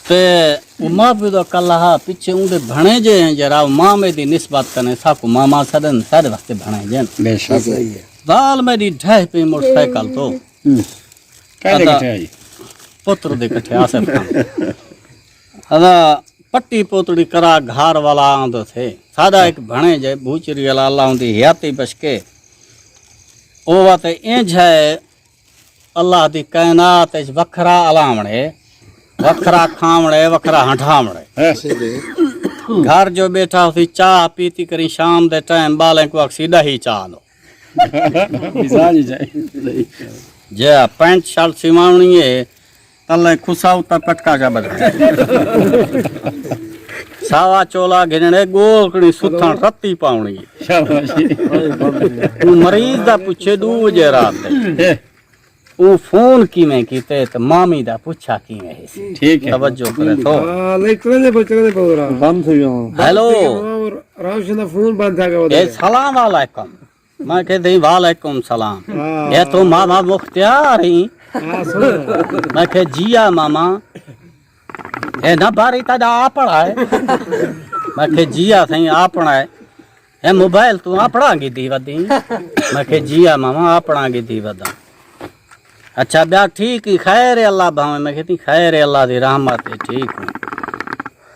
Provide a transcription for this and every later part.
ते उमा भी तो कल्ला पीछे उनके भणे जे जरा माँ में दी निस्बत करने साकू मामा सदन सारे वक्त भणे जन बेशक सही है दाल में दी ढह पे मोटरसाइकिल तो काहे कटे आई पुत्र दे कठे आसफ खान अदा पट्टी पोतड़ी करा घार वाला आंदो थे सादा एक भणे जे भूचरी वाला अल्लाह उनदी हयाती बचके ओ वाते इंज है अल्लाह दी कायनात इस वखरा अलावणे वखरा खावणे वखरा हठावणे घर जो बैठा होती चाह पीती करी शाम दे टाइम बालें को सीधा ही चाह लो मिसाल जाए जे पैंट शर्ट सिवावणी है तले खुसा उतर पटका जा बदल सावा चोला गिरने गोलकड़ी सुथण रत्ती पावणी शाबाशी तू मरीज दा पुछे 2 बजे रात दे वो फोन कीमें कीते तो मामी दा पूछा कीमें है ठीक है तवज्जो करे तो लेकिन बच्चे बोल बंद हो गया हेलो राशन दा फोन बंद था ए सलाम वालेकुम मैं कहते ही वालेकुम सलाम ये तो मामा मुख्तियार ही हां सुन मैं कह जिया मामा ए ना बारी ता आपड़ा है मैं कह जिया सही आपड़ा है ए मोबाइल तू आपड़ा की दी वदी मैं कह जिया मामा आपड़ा की दी वदा अच्छा ब्या ठीक ही खैर है अल्लाह भावे मैं कहती खैर है अल्लाह दी रहमत है ठीक हूँ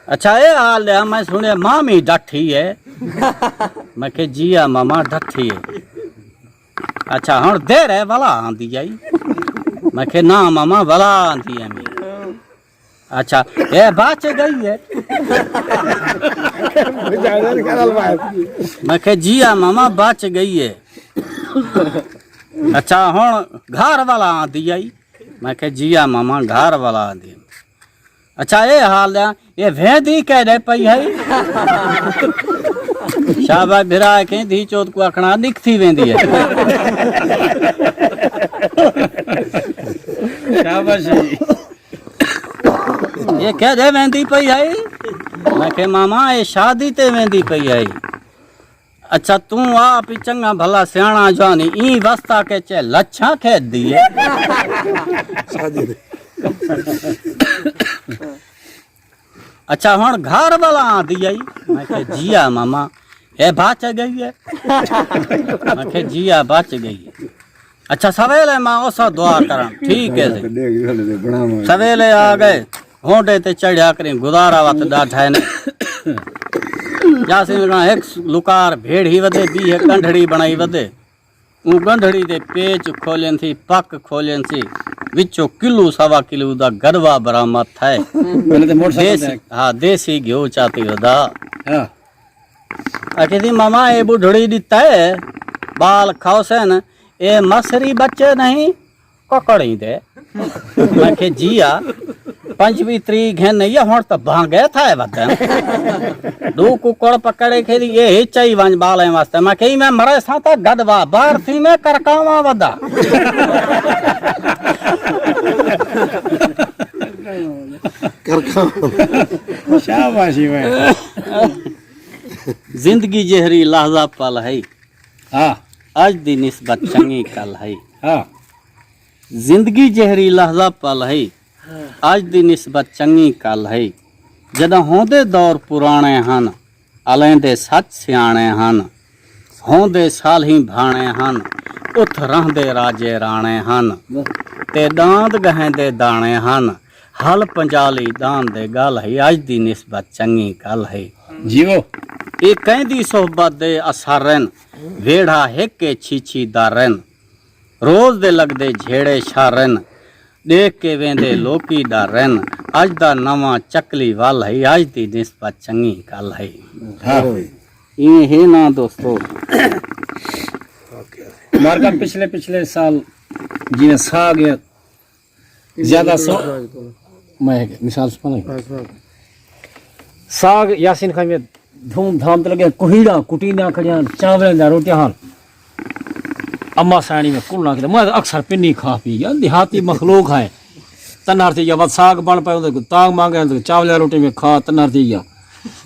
अच्छा ये हाल है मैं सुने मामी डठी है मैं कह जिया मामा डठी है अच्छा हुण देर है भला आंदी जाई मैं कह ना मामा भला आंदी है मेरी अच्छा ये बच गई है मैं कह जिया मामा बच गई है अच्छा हुण घर वाला आंदी आई मैं कह जिया मामा घर वाला आंदी अच्छा ये हाल है ये भेंदी कह दे पई है शाबाश भिरा के धी चौथ को आखना दिखती वेंदी है शाबाशी ये कह दे वेंदी पई है मैं कह मामा ये शादी ते वेंदी पई है अच्छा तू आप ही चंगा भला सियाणा जानी ई वस्ता के चे लच्छा खेद दिए अच्छा हुण घर वाला आंदी आई मैं कह जिया मामा ए बच गई है मैं कह जिया बच गई है अच्छा सवेले मां ओसा दुआ करन ठीक है जी सवेले आ गए होंडे ते चढ़िया करी गुजारा वत डाठा ने जासे एक लुकार भेड़ ही वधे बी है गंढड़ी बनाई वधे ऊ गंढड़ी दे पेच खोलन थी पक खोलन थी विचो किलो सवा किलो दा गरवा बरामद थाए पहले तो मोटरसाइकिल हाँ देसी घियो चाती वदा हां कहती मामा ये बुढ़ड़ी दिता है बाल खाओसन ये मसरी बच्चे नहीं ककड़ी दे मैं के जिया 5वीं तरीक है नहीं हुण तो भांगे था वदन 2 कुकड़ पकड़े खेदी ये हिचाई वंज बाले वास्ते मैं कही मैं मरे सा तो गदवा बाहर थी मैं करकावा वदा शाबाशी भाई जिंदगी जहरी लहजा पल है हां आज दी निस्बत चंगी कल है हां जिंदगी जहरी लहजा पल है आज दी निस्बत चंगी कल है जद होंदे दौर पुराने हन अलेंदे सच सियाणे हन होंदे साल ही भाणे हन उठ रहंदे राजे राणे हन ते दांद गहेंदे दाणे हन हल पंजाली दान दे गल है आज दी निस्बत चंगी कल है जीवो ये कहदी सोहबत दे असरन वेड़ा हेके छीछी दारन रोज दे लगदे झेड़े शारन देख के वेंदे लोकी दारन अज दा नवा चकली वाल है आज दी निस्बत चंगी कल है हां ये है ना दोस्तों मार्का पिछले साल जिने साग ज्यादा सो मैं मिसाल सुना साग यासीन खाई में धूमधाम तो लगे कुहीड़ा कुटीना खड़िया चावल दा रोटियां हाल अम्मा साणी में कुलना के मैं अक्सर पिन्नी खा पी गया देहाती मखलूक है तनार थी या साग बन पाए तो ताग मांगे तो चावल रोटी में खा तनार थी या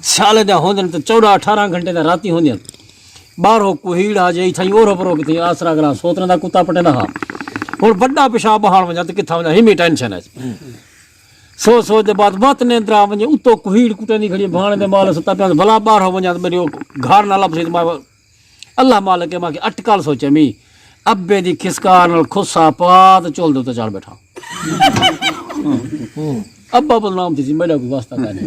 साल दा होंदे तो 14-18 घंटे दा राती होंदे बारो कुहीड़ा जे थई ओरो परो कि आसरा गला सोतन दा कुत्ता पटे ना हुन बड़ा पेशाब बहाण वजा तो किथा वजा हिमी टेंशन है सोच दे बाद वत ने अंदरा वञे उतो कुहीड़ कुटे नहीं खड़ी भाणे दे माल सता पिया भला बाहर हो वञा त मेरी घर ना लपसे मां अल्लाह मालिक के मां अटकल सोचे मी अब्बे दी खिसकार नाल खुसा पात चोल दे तो चढ़ बैठा अब्बा बदनाम थी मेरा कोई वास्ता काने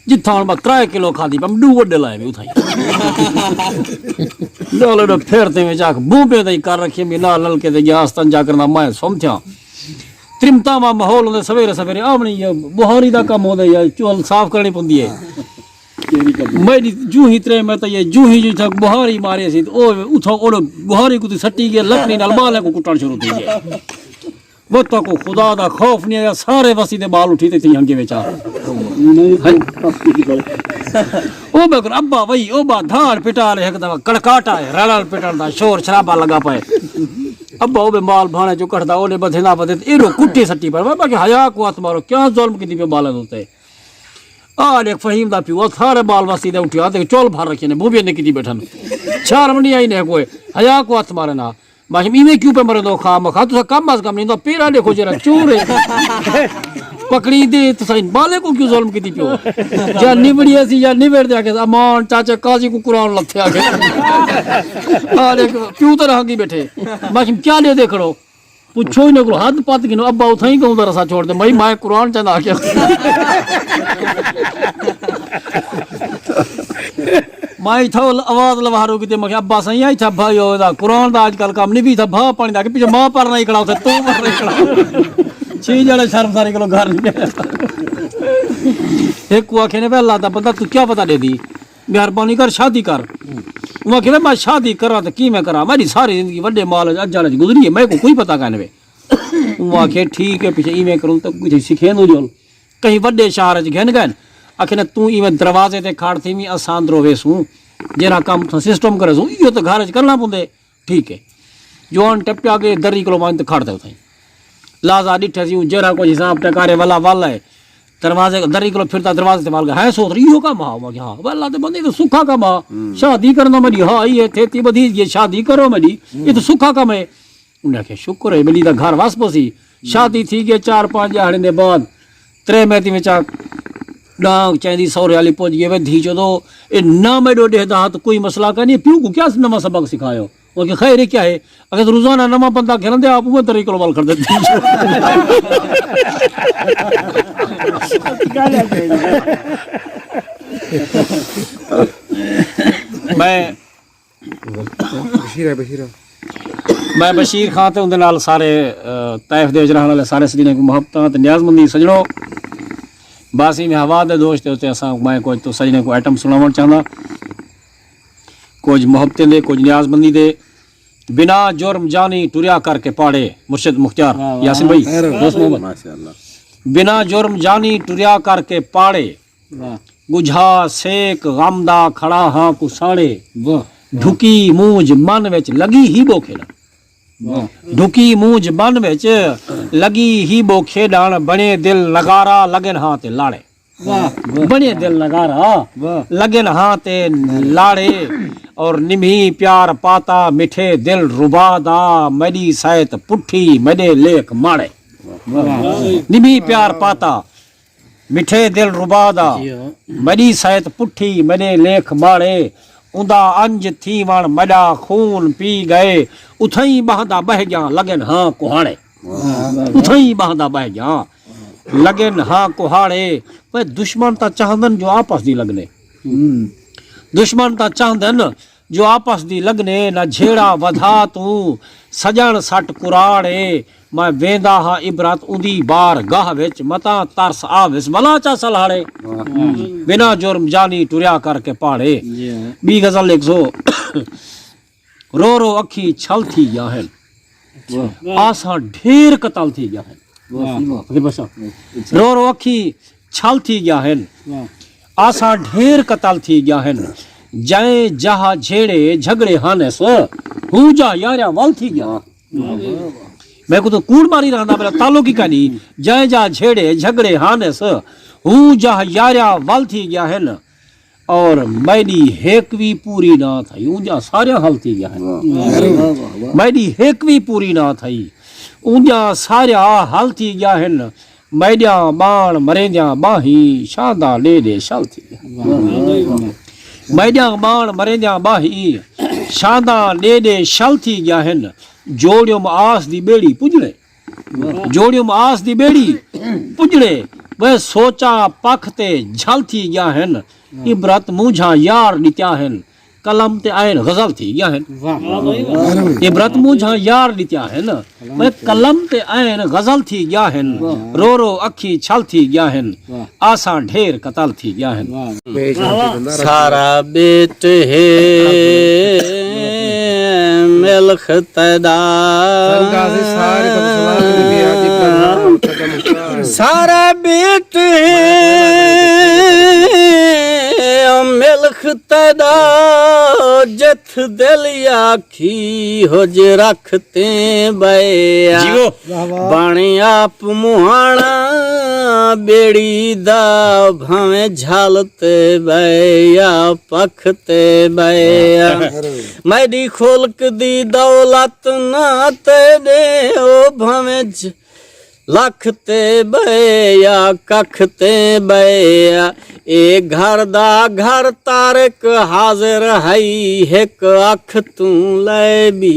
जिथा हुन 3 किलो खादी पम डू वडे लाए भी उठाई लोले फेरते में जाक बूबे दई कर रखी मी ना ललके दे गया आस्तन जा करना मैं सोम थया त्रिमता मा माहौल होंदे सवेरे सवेरे आवनी बुहारी दा काम होंदे या चोल साफ करनी पुंदी है मेरी जू ही त्रे में तो ये जू ही जो बुहारी मारे सी ओ उठो ओड़ो बुहारी को सट्टी गया लकड़ी नाल बाले को कुटण शुरू थी गया वो तो को खुदा दा खौफ नहीं आया सारे वसी दे बाल उठी थी हंगे बेचा ओ बकर अब्बा वही ओ बा धाड़ पिटा ले एक दवा कड़काटा है रड़ल पिटण दा शोर शराबा लगा पाए अब्बा ओ बे माल भाणे जो कटदा ओने बधे ना बधे एरो कुट्टी सट्टी पर बाकी हया को हाथ मारो क्या जुल्म की दी पे बालन होते आ देख फहीम दा पियो सारे बाल वसी दे उठिया ते चोल भर रखे ने बूबे ने की बैठन चार मंडी आई ने कोई हया को हाथ मारे ना बाकी इमे क्यों पे मरे दो खाम खा तो कम अज कम नहीं तो पेरा देखो जरा चोर है पकड़ी दे तो सही बाले को क्यों जुल्म की दी पियो या निबड़ी ऐसी या निबड़ जाके अमान चाचा काजी को कुरान लथे आगे आ देख क्यों तो रह गई बैठे बाकी क्या ले देखड़ो पूछो ही न हद पत गिनो अब्बा उथा ही कहूं रसा छोड़ दे भाई मैं कुरान चंदा के माई था आवाज लवारो की मैं अब्बा सही आई था भाई ओदा कुरान दा आजकल काम नहीं भी था भा पानी दा के पीछे मां पर नहीं खड़ा उसे तू पर नहीं खड़ा छी जड़े शर्म सारे किलो घर नहीं एक को आखे ने पहला दा बंदा तू क्या पता दे दी मेहरबानी कर शादी कर वो आखे मैं शादी करा तो की मैं करा मेरी सारी जिंदगी वड्डे माल अजाले गुजरी है मैं को कोई पता काने वे वो आखे ठीक है पीछे इवें करूं तो कुछ सीखे नो जो कहीं वड्डे शहर च घन गन आखे न तू इवें दरवाजे ते खाड़ थी मी असां अंदरो वेसू जेरा काम तो सिस्टम करे सू यो तो घर च करना पुंदे ठीक है जोन टप्या के दरी किलो मान ते खाड़ दे उथई लाजा डिठे सी जेरा को हिसाब टकारे वाला वाला है दरवाजे दरी किलो फिरता दरवाजे ते माल है सोच यो का मा हो हां वाला ते बंदी तो सुखा का मा शादी करना मरी हां ये थेती बधी ये शादी करो मरी ये तो सुखा का मैं उन्हें के शुक्र है मिली दा घर वास पसी शादी थी के 4-5 जहड़े दे बाद 3 महीने में चा डांग चांदी सौरे वाली पहुंच गए वे धी चो ए ना मेडो देदा तो कोई मसला का नहीं प्यू को क्या नवा सबक सिखायो और खैर क्या है अगर रोजाना नमा बंदा खेलन दे आप वो तरी को बाल कर देते मैं बशीर खान ते उनदे नाल सारे तैफ दे रहने वाले सारे सजने को मोहब्बत ते न्याजमंदी सजणो बासी में हवा दे दोस्त होते असा मैं कोई तो सजने को आइटम सुनावण चाहना कुछ मोहब्बतें दे कुछ न्याजमंदी दे बिना जुर्म जानी टुरिया करके पाड़े मुर्शिद मुख्तार यासिन भाई दोस्त मोहम्मद माशाअल्लाह बिना जुर्म जानी टुरिया करके पाड़े गुझा सेक गमदा खड़ा हां कुसाड़े ढुकी मूंज मन विच लगी ही बो खेड़ा ढुकी मूंज मन विच लगी ही बो खेड़ण बने दिल नगारा लगन हां ते लाड़े बने दिल नगारा लगन हां ते लाड़े और निमी प्यार पाता मिठे दिल रुबादा मेरी सैत पुठी मेरे लेख माड़े निमी प्यार पाता मिठे दिल रुबादा मेरी सैत पुठी मेरे लेख माड़े उदा अंज थी वण मडा खून पी गए उथई बहदा बह गया लगन हां कुहाड़े उथई बहदा बह गया लगन हां कुहाड़े वे दुश्मन ता चाहंदन जो आपस दी लगने दुश्मन ता चाहंदन जो आपस दी लगने न झेड़ा वधा तू सजन सट कुराड़े मैं वेंदा हा इबरत उदी बार गाह विच मता तरस आविस भला चा सलाड़े बिना जुर्म जानी टुरिया करके पाड़े बी गजल 100 रो रो अखी छल थी याहन आसा ढेर कतल थी याहन रो रो अखी छल थी याहन आसा ढेर कतल थी याहन जय जहा झेड़े झगड़े हानेस हूं जा यारा वाल थी गया मैं को तो कूड़ मारी रहना मेरा तालो की कहानी जय जा झेड़े झगड़े हानेस हूं जा यारा वाल थी गया है न और मेरी हेकवी पूरी ना थई ऊंजा सारे हल थी गया है मेरी हेकवी पूरी ना थई ऊंजा सारे हल थी गया है न मैडिया बाण मरेंजा बाही शादा ले दे शल थी मैडिया बाण मरेंजा बाही शादा ले दे शल थी गया है जोड़ियो आस दी बेड़ी पुजड़े जोड़ियो आस दी बेड़ी पुजड़े वह सोचा पख ते झल थी गया है इबरत मुझा यार नित्या है कलम ते आयन गजल थी गया है इबरत मुझा यार नित्या है वह कलम ते आयन गजल थी गया है रो रो अखी छल थी गया है आसा ढेर कतल थी गया है सारा बेट है मिल्ख तदा संगा से सारे तब सलाम नबी आदि का सारा बेट है मिल्ख तदा जथ दिल आखी हो जे रखते बया बाणी आप मुहाना बेड़ी दा भावे झालते बया पखते बया मैडी खोलक दी दौलत ना ते दे ओ भावे लख ते बया कख ते बया ए घर दा घर तारक हाजिर हई एक अख तू ले भी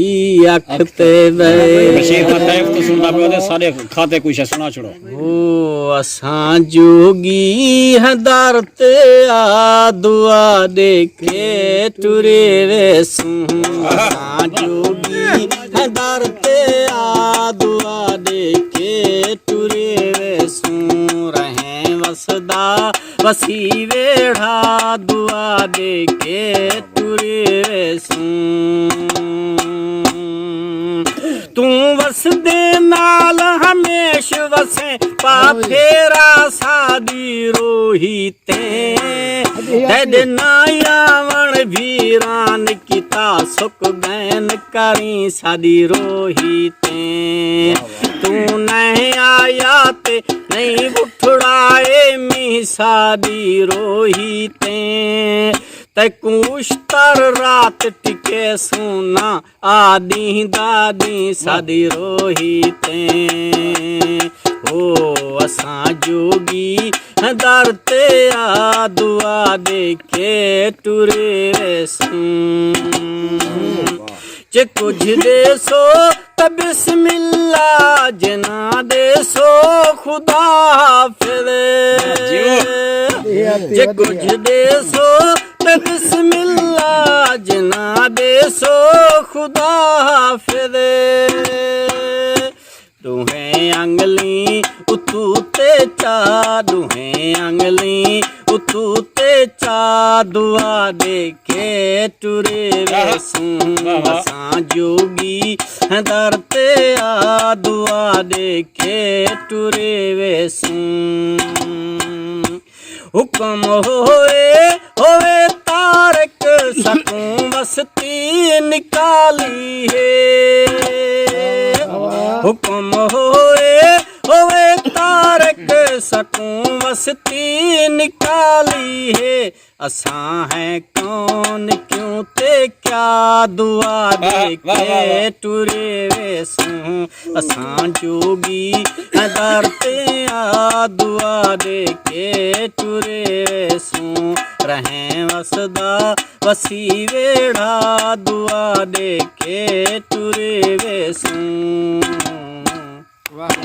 अख ते बशीर बया का तैफ तो सुनना पे सारे खाते कुछ सुना छोड़ो ओ असां जोगी है दर ते आ दुआ दे के टुरे वेसू असां जोगी है दर ते आ दुआ दे के टुरे वेसू रहें वसदा वसी वेड़ा दुआ दे के टुरे वेसू तू वस दे नाल हमेश वसे पा फेरा सादी रोही ते नायावण वीरान किता सुख गैन करी सादी रोही ते तू नहीं आया ते नहीं उठड़ाए मी सादी रोही ते कुश्तर रात टिके सुना आदि दादी सादी रोही ते ओ असां जोगी दर ते आ दुआ दे के टुरे वेसू जे कुछ दे सो त बिस्मिल्ला जना दे सो खुदा हाफिज़ जे कुछ दे सो त बिस्मिल्ला जना दे सो खुदा हाफिज़ दुहें अंगली उतू ते चा दुहें अंगली उतू ते चा दुआ दे के टुरे वेसू असां जोगी दर ते आ दुआ दे के टुरे वेसू हुक्म होए तारक सकूं मस्ती निकाली है हुक्म होए तारक सकूं मस्ती निकाली है असां है कौन क्यों ते क्या दुआ दे के टुरे वेसू असां जोगी दर ते आ दुआ दे के टुरे वेसू रहें वसदा वसी वेड़ा दुआ दे के टुरे वेसू। वाह